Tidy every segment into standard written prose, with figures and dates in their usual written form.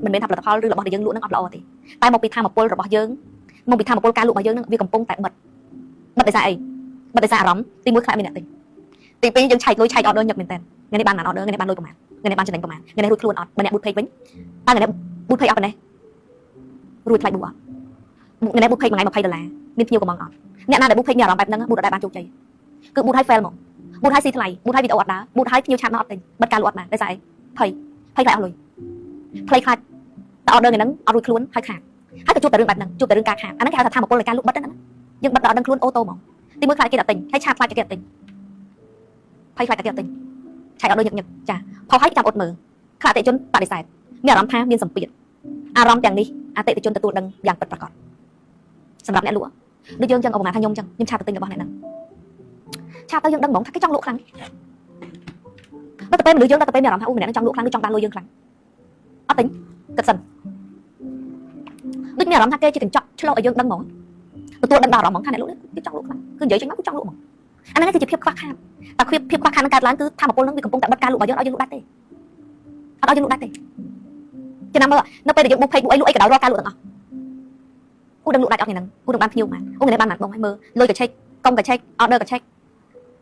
mình nên thập làផលឬរបស់ដែលយើងលក់នឹងអត់ល្អទេតែមកពីធម្មពលរបស់យើងមកពីធម្មពលការលក់របស់យើងនឹងវាកំពុងតែបិទដោយសារអីបិទដោយសារអារម្មណ៍ទី1ខ្លាចមានអ្នកទិញទី2យើងឆែកលុយឆែក order ញឹកមែនតើថ្ងៃនេះបានបាន order ថ្ងៃនេះបានលុយប្រហែលថ្ងៃនេះបានចំណេញប្រហែលថ្ងៃនេះរួចខ្លួនអត់បើអ្នក boot page វិញតើថ្ងៃនេះ boot page អត់ប៉ុណ្ណេះរួចថ្លៃ boot អត់ថ្ងៃនេះ boot page មួយថ្ងៃ$20មានភ្ញៀវកំងអត់អ្នកណាដែល boot page មានអារម្មណ៍បែបហ្នឹង boot អត់ដែរបានជោគជ័យគឺ boot ឲ្យ fail មក boot ឲ្យស៊ីថ្លៃ boot ឲ្យវីដេអូអត់ដើរ boot ឲ្យភ្ញៀវឆាតមកអត់ទិញបិទការលក់អត់បានដោយសារអីភ័យខ្លាចអស់លុយភ័យខ្លាចតែ order ថ្ងៃហ្នឹងអត់រួចខ្លួនហើយខាតហើយក៏ជួបតែរឿងបែបហ្នឹងជួបតែរឿងការខាតអាហ្នឹងគេហៅថាធម្មពលនៃការលក់បិទហ្នឹងយើងបិទដល់ដឹងខ្លួនអូតូហ្មងទី1ខ្លាចគេអត់ទិញហើយឆាតខ្លាចគេអត់ទិញភ័យខ្លាចតែគេអត់ទិញឆែក order ញឹកចាផលហើយចាំអត់មើលខ្លាចអតិថិជនបដិសេធមានអារម្មណ៍ថាមានសម្ពាធអារម្មណ៍ទាំងនេះអតិថិជនទទួលដឹងយ៉ាងពិតប្រាកដសម្រាប់អ្នកលក់ដូចយើងចឹងឧបមាថាខ្ញុំចឹងខ្ញុំឆាតទៅទិញរបស់អ្នកហ្នឹងឆាតទៅយើងដឹងហ្មងថាគេចង់លក់ខ្លាំងដល់ទៅពេលមនុស្សយើងដល់ទៅពេលមានអារម្មណ៍ថាអូម្នាក់ហ្នឹងចង់លក់ខ្លាំងឬចង់បានលុយយើងខ្លាំងអត់ទិញគិតសិនដូចមានអារម្មណ៍ថាគេជាកញ្ចក់ឆ្លុះឲ្យយើងដឹងហ្មងទទួលដឹងដល់អារម្មណ៍ហ្មងថាអ្នកលក់នេះគេចង់លក់ខ្លាំងគឺនិយាយចេញមកគឺចង់លក់ហ្មងអាហ្នឹងគឺជាភាពខ្វះខាតតែភាពខ្វះខាតនឹងកើតឡើងគឺធម្មពលនឹងវាកំពុងតែបិទការលក់របស់យើងឲ្យយើងលក់ដាច់ទេអត់ឲ្យយើងលក់ដាច់ទេចំណាំមើលនៅពេលដែលយើងបុកភេកបុកអីលក់អីក៏ដោយរាល់ការលក់ទាំងអស់គូដឹងលក់ដាច់អត់ថ្ងៃហ្នឹងគូនឹងបានភ្ញៀវមកអូថ្ងៃនេះបានបានបងឲ្យមើលលុយកញ្ឆេកកុំកញ្ឆេក order កញ្ឆេក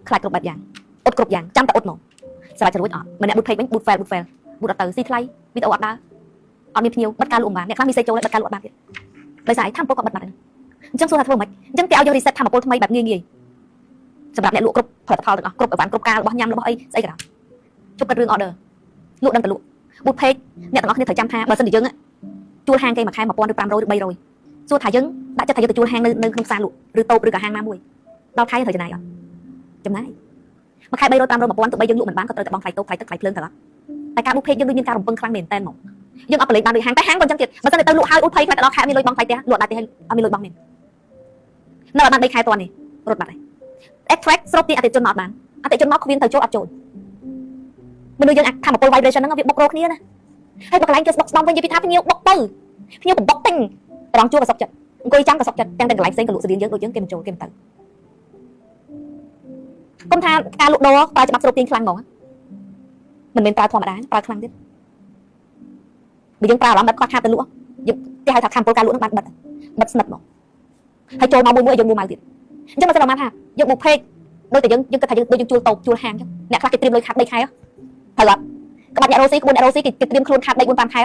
ខ្លាចគ្រប់បែបយ៉ាងអត់គ្រប់យ៉ាងចាំតែអត់ហ្មងស្រាច់រួចអត់ម្នាក់បុកភេកវិញបុក fail បុកអត់ទៅស៊ីថ្លៃវីដេអូអត់ដើរអត់មានភ្ញៀវបិទការលក់បានអ្នកខ្លះមានសេចូលបិទការលក់បានទៀតដោយសារធម្មពលក៏បិទបាត់ដែរអញ្ចឹងសួរថាធ្វើម៉េចអញ្ចឹងគេឲ្យយក reset ធម្មពលថ្មីបែបងាយសម្រាប់អ្នកលក់គ្រប់ផលិតផលទាំងអស់គ្រប់អីវ៉ាន់គ្រប់ការរបស់ញ៉ាំរបស់អីស្អីក៏ដោយជប់គិតរឿង order លក់ដឹងតែលក់ boot page អ្នកទាំងអស់គ្នាត្រូវចាំថាបើសិនជាយើងជួលហាងគេមួយខែ1000ឬ500ឬ300សួរថាយើងដាក់ចិត្តថាយើងទៅជួលហាងនៅក្នុងផ្សារលក់ឬតូបឬក៏ហាងណាមួយដល់ខែត្រូវចំណាយអត់ចំណាយមួយខែ300 500 1000ទៅបីយើងលក់មិនបានក៏ត្រូវតែបង់ថ្លៃតូបថ្លៃទឹកថ្លៃភ្លើងទៅតែការ boot page យើងដូចមានការរំពឹងខ្លាំងមែនតើមកយើងអត់ប្រឡេកបានដូចហាងតែហាងក៏អញ្ចឹងទៀតបើសិនតែទៅលក់ហើយ boot page ខ្លាចដល់ខែមានលុយបង់ថ្លៃផ្ទះលក់ដាច់ទេហើយអត់មានលុយបង់ទេនៅបាន3ខែតនេះរត់បាត់ហើយ extract ស្រូបទាញអតិថិជនមកអត់បានអតិថិជនមកគ្មានទៅចូលអត់ចូលមនុស្សយើងធម្មពល vibration ហ្នឹងវាបុករោគ្នាណាហើយបើកន្លែងគេស្បុកស្ដំវិញនិយាយពីថាភ្ញៀវបុកទៅភ្ញៀវបំបុកទិញត្រង់ជួក៏សុខចិត្តអង្គុយចាំក៏សុខចិត្តទាំងកន្លែងផ្សេងក៏លក់ស្រៀងយើងដូចយើងគេមិនចូលគេមិនទៅគុំថាការលក់ដូរប្រើច្បាប់ស្រូបទាញខ្លាំងហ្មងមិនមែនប្រើធម្មតាប្រើខ្លាំងទៀតបើយើងប្រើអារម្មណ៍បិទខ្វះខាតទៅលក់យើងគេហៅថាធម្មពលការលក់ហ្នឹងបានបិទស្និទ្ធមកហើយចូលមកមួយយើងមួយមកទៀតអញ្ចឹងបើសិនមកថាយើងបុកភេកដូចតែយើងគិតថាយើងដូចយើងជួលតូបជួលហាងអញ្ចឹងអ្នកខ្លះគេត្រៀមលុយខាត់3ខែត្រូវអត់ក្បាច់អ្នករ៉ូស៊ីក្បួនអ្នករ៉ូស៊ីគេត្រៀមខ្លួនខាត់3 4 5ខែ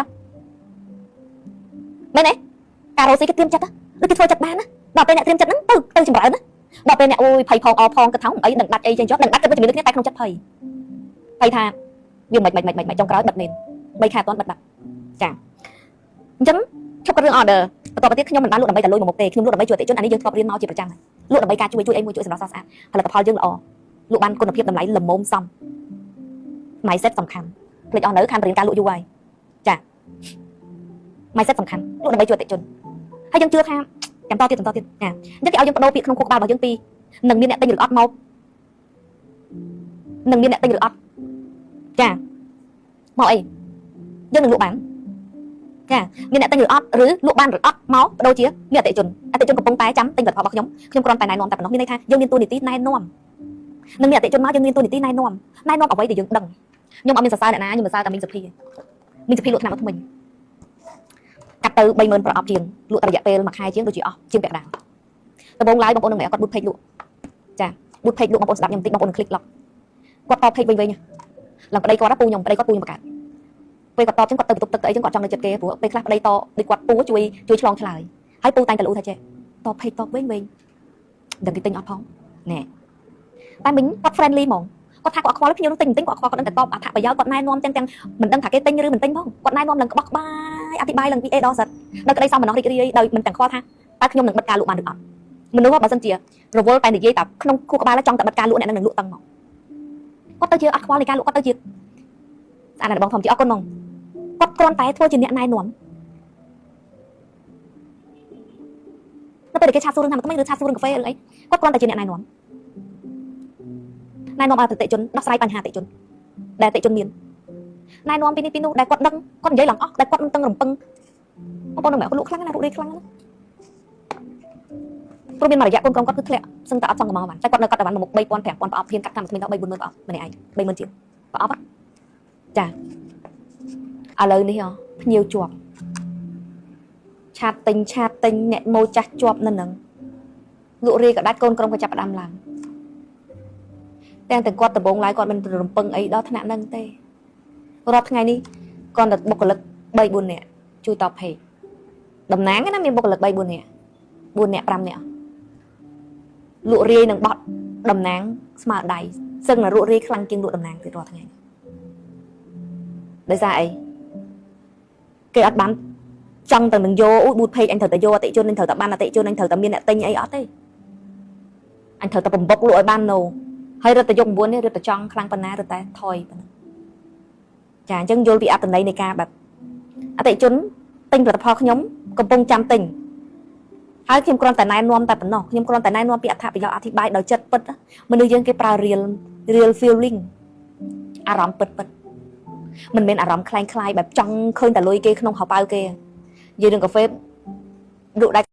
មែនទេការរ៉ូស៊ីគេត្រៀមចិត្តឬគេធ្វើចិត្តបានណាដល់ពេលអ្នកត្រៀមចិត្តហ្នឹងទៅចម្រើនណាដល់ពេលអ្នកអូយភ័យផងអផងគិតថាអីដឹងដាច់អីចេញចុះដឹងដាច់គិតវិជ្ជមានគ្នាតែក្នុងចិត្តភ័យថាវាមិនចុងក្រោយបិទមែន3ខែអត់ទាន់បិទដាក់ចាអញ្ចឹងឈប់ក៏រឿង order បន្តទៅទៀតខ្ញុំមិនបានលក់ដើម្បីតែលុយមកមុខទេខ្ញុំលក់ដើម្បីជួយអតិថិជនអានេះយើងធ្លាប់រៀនមកជាប្រចាំហើយលក់ដើម្បីការជួយអីមួយជួយសម្រាប់ស្អាតផលិតផលយើងល្អលក់បានគុណភាពតម្លៃល្មមសម mindset សំខាន់ភ្លេចអស់នៅខាងរៀនការលក់យូរហើយចា mindset សំខាន់លក់ដើម្បីជួយអតិថិជនហើយយើងជឿថាចាំតទៀតចាអញ្ចឹងគេឲ្យយើងបដូរពាក្យក្នុងខួរក្បាលរបស់យើងពីនឹងមានអ្នកទិញឬអត់មកនឹងមានអ្នកទិញឬអត់ចាមកអីយើងនឹងលក់បានចាមានអ្នកទិញឬអត់ឬលក់បានឬអត់មកបដូរជាមានអតិថិជនកំពុងតែចាំទិញផលិតផលរបស់ខ្ញុំគ្រាន់តែណែនាំតែប៉ុណ្ណោះមានន័យថាយើងមានតួនាទីណែនាំនឹងមានអតិថិជនមកយើងមានតួនាទីណែនាំអ្វីដែលយើងដឹងខ្ញុំអត់មានសរសើរអ្នកណាខ្ញុំសរសើរតែមីងសុភីលក់ថ្នាំអត់ថ្មិញកាត់ទៅ30000ប្រអប់ជាងលក់តែរយៈពេល1ខែជាងដូចជាអស់ជាងពាក់កណ្ដាលដំបូងឡើយបងប្អូននឹងគាត់ boot page លក់ចា boot page លក់បងប្អូនស្ដាប់ខ្ញុំបន្តិចបងប្អូននឹង click lock គាត់តប page វិញឡើងប្តីគាត់ពូខ្ញុំប្តីគាត់ពូខ្ញុំបង្កើតពេលគាត់តបចឹងគាត់ទៅបន្ទប់ទឹកទៅអីចឹងគាត់ចង់នៅចិត្តគេព្រោះពេលខ្លះប្តីតដូចគាត់ពូជួយឆ្លងឆ្លើយហើយពូតែងតែលក់ថាចេះតប page តបវិញដឹងគេទិញអត់ផងណែតែមិញគាត់ friendly ហ្មងគាត់ថាគាត់ខ្វល់ភ្ញៀវនឹងទិញគាត់ខ្វល់គាត់នឹងតែតបអត្ថប្រយោជន៍គាត់ណែនាំទាំងមិនដឹងថាគេទិញឬមិនទិញផងគាត់ណែនាំឡើងក្បោះក្បាយអธิบายឡើងពី A ដល់ Z ដល់ក្តីសមបំណងរីករាយដោយមិនទាំងខ្វល់ថាតើខ្ញុំនឹងបិទការលក់បានឬអត់មនុស្សបើសិនជារវល់តែនិយាយតែក្នុងខួរក្បាលចង់តែបិទការលក់អ្នកនឹងលក់តឹងមកគាត់ទៅជាអត់ខ្វល់នៃការលក់គាត់ទៅជាស្អាតណាស់បងធំជាអរគុណហ្មងគាត់គ្រាន់តែធ្វើជាអ្នកណែនាំនៅពេលគេឆាតសួររឿងថាថ្មីឬឆាតសួររឿងកាហ្វេឬអីគាត់គ្រាន់តែជាអ្នកណែនាំឲ្យអតិថិជនដោះស្រាយបញ្ហាអតិថិជនដែលអតិថិជនមានណែនាំពីនេះពីនោះដែលគាត់ដឹងគាត់និយាយឡើងអស់ដែលគាត់មិនតឹងរំពឹងបងប្អូននឹងគាត់លក់ខ្លាំងណាស់លក់រីខ្លាំងណាស់ព្រោះមានមួយរយៈកូនក្រុមគាត់គឺធ្លាក់សឹងតែអត់សងកំងបានតែគាត់នៅគាត់តែបានមកមុខ3000 5000ប្រអប់ហ៊ានកាត់តាមថ្មីដល់3 40000ប្រអប់ម្នាក់ឯង30000ជាងប្រអប់ចាឥឡូវនេះភ្ញៀវជាប់ ឆាតទិញអ្នកម៉ូចាស់ជាប់នៅនឹងលក់រាយក៏ដាច់កូនក្រុមក៏ចាប់ផ្ដើមឡើងតែគាត់ដំបងឡើយគាត់មិនរំពឹងអីដល់ថ្នាក់ហ្នឹងទេរាល់ថ្ងៃនេះគាត់តែបុគ្គលិក 3-4 នាក់ជួយតបពេកតំណាងណាមានបុគ្គលិក 3-4 នាក់ 4 នាក់ 5 នាក់លក់រាយនឹងបត់តំណាងស្មើដៃសឹងតែលក់រាយខ្លាំងជាងលក់តំណាងទៀតរាល់ថ្ងៃដោយសារអីគេអត់បានចង់តែនឹងយកអូយប៊ូតពេកអញត្រូវតែយកអតិជនអញត្រូវតែបានអតិជនអញត្រូវតែមានអ្នកទិញអីអត់ទេអញត្រូវតែបំបុកលក់ឲ្យបានណូហើយរត់តែយក9នេះរត់តែចង់ខ្លាំងប៉ុណ្ណារត់តែថយប៉ុណ្ណាចាអញ្ចឹងយល់ពីអត្ថន័យនៃការបែបអតិជនទិញផលិតផលខ្ញុំកំពុងចាំទិញហើយខ្ញុំគ្រាន់តែណែនាំតែប៉ុណ្ណោះខ្ញុំគ្រាន់តែណែនាំពីអត្ថប្រយោជន៍អធិប្បាយដោយចិត្តពិតមនុស្សយើងគេប្រើ real feeling អារម្មណ៍ពិតមិនមែនអារម្មណ៍คล้ายបែបចង់ឃើញតែលុយគេក្នុងហោប៉ៅគេនិយាយរឿងកាហ្វេលក់ដាច់